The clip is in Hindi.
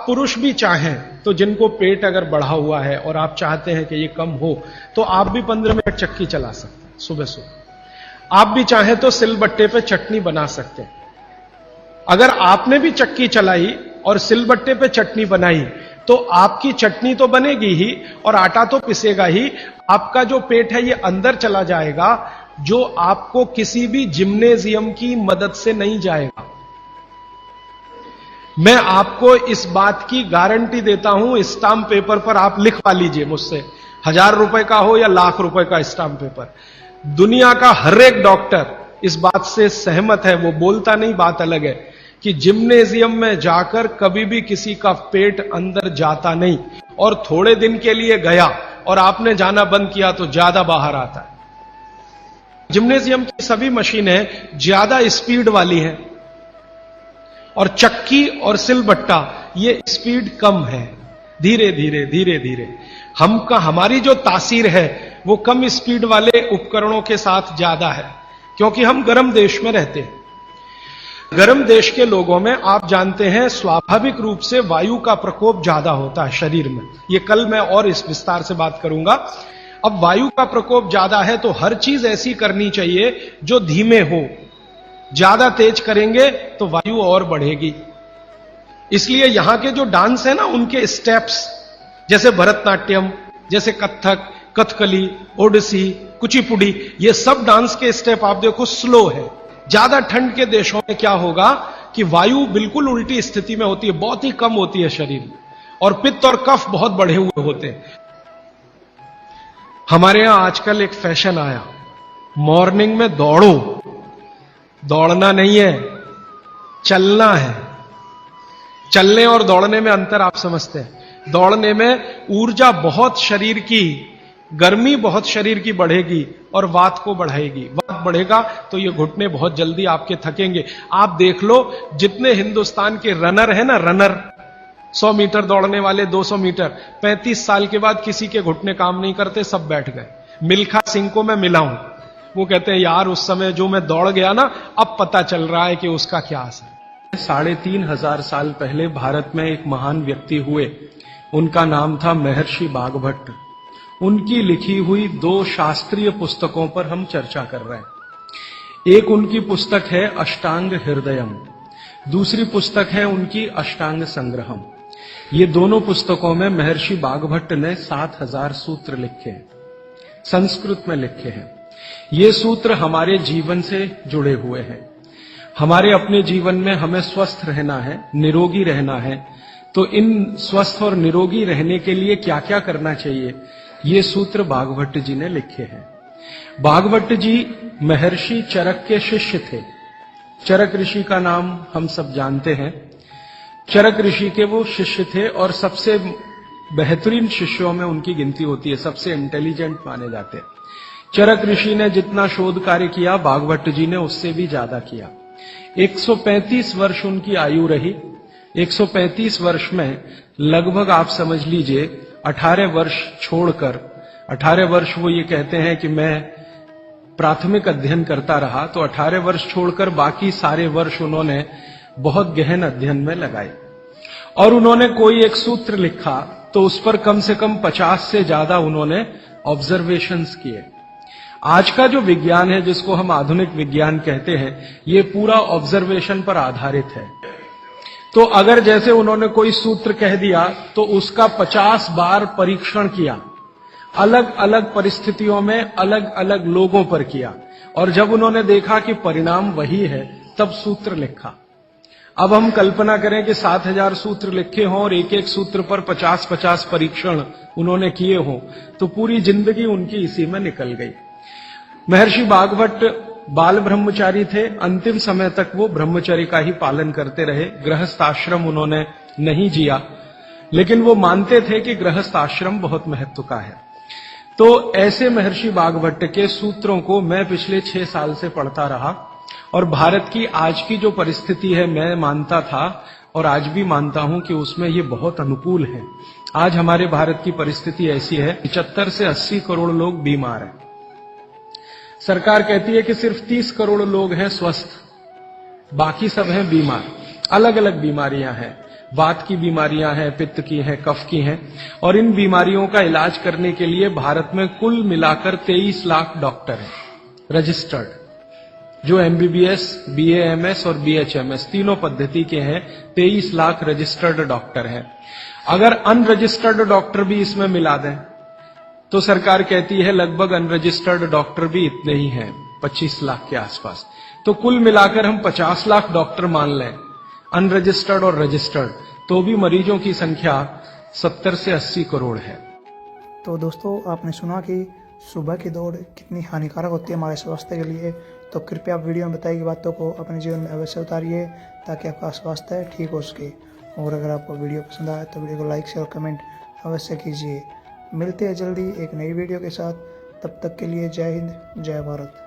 पुरुष भी चाहें तो जिनको पेट अगर बढ़ा हुआ है और आप चाहते हैं कि ये कम हो, तो आप भी 15 मिनट चक्की चला सकते हैं सुबह सुबह। आप भी चाहें तो सिलबट्टे पे चटनी बना सकते हैं। अगर आपने भी चक्की चलाई और सिलबट्टे पे चटनी बनाई तो आपकी चटनी तो बनेगी ही और आटा तो पिसेगा ही। आपका जो पेट है ये अंदर चला जाएगा, जो आपको किसी भी जिम्नेजियम की मदद से नहीं जाएगा। मैं आपको इस बात की गारंटी देता हूं, स्टाम्प पेपर पर आप लिखवा लीजिए मुझसे, 1000 रुपए का हो या लाख रुपए का स्टाम्प पेपर। दुनिया का हर एक डॉक्टर इस बात से सहमत है, वो बोलता नहीं, बात अलग है, कि जिम्नेजियम में जाकर कभी भी किसी का पेट अंदर जाता नहीं, और थोड़े दिन के लिए गया और आपने जाना बंद किया तो ज्यादा बाहर आता है। जिम्नेजियम की सभी मशीनें ज्यादा स्पीड वाली हैं और चक्की और सिलबट्टा ये स्पीड कम है, धीरे धीरे धीरे धीरे। हमारी जो तासीर है वो कम स्पीड वाले उपकरणों के साथ ज्यादा है, क्योंकि हम गर्म देश में रहते हैं। गर्म देश के लोगों में आप जानते हैं स्वाभाविक रूप से वायु का प्रकोप ज्यादा होता है शरीर में। ये कल मैं और इस विस्तार से बात करूंगा। अब वायु का प्रकोप ज्यादा है तो हर चीज ऐसी करनी चाहिए जो धीमे हो। ज्यादा तेज करेंगे तो वायु और बढ़ेगी। इसलिए यहां के जो डांस है ना, उनके स्टेप्स, जैसे भरतनाट्यम, जैसे कथक, कथकली, ओडिसी, कुचिपुड़ी, ये सब डांस के स्टेप आप देखो स्लो है। ज्यादा ठंड के देशों में क्या होगा कि वायु बिल्कुल उल्टी स्थिति में होती है, बहुत ही कम होती है शरीर में, और पित्त और कफ बहुत बढ़े हुए होते हैं। हमारे यहां आजकल एक फैशन आया, मॉर्निंग में दौड़ो। दौड़ना नहीं है, चलना है। चलने और दौड़ने में अंतर आप समझते हैं। दौड़ने में ऊर्जा बहुत शरीर की, गर्मी बहुत शरीर की बढ़ेगी और वात को बढ़ाएगी। वात बढ़ेगा तो ये घुटने बहुत जल्दी आपके थकेंगे। आप देख लो, जितने हिंदुस्तान के रनर है ना, रनर 100 मीटर दौड़ने वाले, 200 मीटर, 35 साल के बाद किसी के घुटने काम नहीं करते, सब बैठ गए। मिल्खा सिंह को मैं मिला हूं, वो कहते हैं यार उस समय जो मैं दौड़ गया ना, अब पता चल रहा है कि उसका क्या असर। 3500 साल पहले भारत में एक महान व्यक्ति हुए, उनका नाम था महर्षि बागभट्ट। उनकी लिखी हुई 2 शास्त्रीय पुस्तकों पर हम चर्चा कर रहे हैं। एक उनकी पुस्तक है अष्टांग हृदयम, दूसरी पुस्तक है उनकी अष्टांग संग्रहम। ये दोनों पुस्तकों में महर्षि बागभट्ट ने 7000 सूत्र लिखे हैं, संस्कृत में लिखे हैं। ये सूत्र हमारे जीवन से जुड़े हुए हैं। हमारे अपने जीवन में हमें स्वस्थ रहना है, निरोगी रहना है, तो इन स्वस्थ और निरोगी रहने के लिए क्या क्या करना चाहिए, ये सूत्र बागभट्ट जी ने लिखे हैं। बागभट्ट जी महर्षि चरक के शिष्य थे। चरक ऋषि का नाम हम सब जानते हैं। चरक ऋषि के वो शिष्य थे और सबसे बेहतरीन शिष्यों में उनकी गिनती होती है, सबसे इंटेलिजेंट माने जाते हैं। चरक ऋषि ने जितना शोध कार्य किया, बागभट्ट जी ने उससे भी ज्यादा किया। 135 वर्ष उनकी आयु रही। 135 वर्ष में लगभग आप समझ लीजिए 18 वर्ष छोड़कर, 18 वर्ष वो ये कहते हैं कि मैं प्राथमिक अध्ययन करता रहा, तो 18 वर्ष छोड़कर बाकी सारे वर्ष उन्होंने बहुत गहन अध्ययन में लगाए। और उन्होंने कोई एक सूत्र लिखा तो उस पर कम से कम 50 से ज्यादा उन्होंने ऑब्जर्वेशंस किए। आज का जो विज्ञान है, जिसको हम आधुनिक विज्ञान कहते हैं, ये पूरा ऑब्जर्वेशन पर आधारित है। तो अगर जैसे उन्होंने कोई सूत्र कह दिया तो उसका 50 बार परीक्षण किया, अलग अलग परिस्थितियों में अलग अलग लोगों पर किया, और जब उन्होंने देखा कि परिणाम वही है, तब सूत्र लिखा। अब हम कल्पना करें कि 7000 सूत्र लिखे हों और एक एक सूत्र पर 50-50 परीक्षण उन्होंने किए हों, तो पूरी जिंदगी उनकी इसी में निकल गई। महर्षि बागभट्ट बाल ब्रह्मचारी थे। अंतिम समय तक वो ब्रह्मचर्य का ही पालन करते रहे। गृहस्थ आश्रम उन्होंने नहीं जिया, लेकिन वो मानते थे कि गृहस्थ आश्रम बहुत महत्व का है। तो ऐसे महर्षि बागभट्ट के सूत्रों को मैं पिछले 6 साल से पढ़ता रहा, और भारत की आज की जो परिस्थिति है, मैं मानता था और आज भी मानता हूं कि उसमें ये बहुत अनुकूल है। आज हमारे भारत की परिस्थिति ऐसी है, 75 से 80 करोड़ लोग बीमार हैं। सरकार कहती है कि सिर्फ 30 करोड़ लोग हैं स्वस्थ, बाकी सब हैं बीमार। अलग अलग बीमारियां हैं। वात की बीमारियां हैं, पित्त की हैं, कफ की हैं, और इन बीमारियों का इलाज करने के लिए भारत में कुल मिलाकर 23 लाख डॉक्टर हैं रजिस्टर्ड, जो एमबीबीएस, बीएएमएस और बीएचएमएस तीनों पद्धति के हैं। 23 लाख रजिस्टर्ड डॉक्टर हैं। अगर अनरजिस्टर्ड डॉक्टर भी इसमें मिला दें तो सरकार कहती है लगभग अनरजिस्टर्ड डॉक्टर भी इतने ही हैं, 25 लाख के आसपास। तो कुल मिलाकर हम 50 लाख डॉक्टर मान लें, अनरजिस्टर्ड और रजिस्टर्ड, तो भी मरीजों की संख्या 70 से 80 करोड़ है। तो दोस्तों, आपने सुना कि सुबह की दौड़ कितनी हानिकारक होती है हमारे स्वास्थ्य के लिए। तो कृपया आप वीडियो में बताई गई बातों को अपने जीवन में अवश्य उतारिए ताकि आपका स्वास्थ्य ठीक हो सके। और अगर आपको वीडियो पसंद आए तो वीडियो को लाइक शेयर और कमेंट अवश्य कीजिए। मिलते हैं जल्दी एक नई वीडियो के साथ। तब तक के लिए जय हिंद, जय भारत।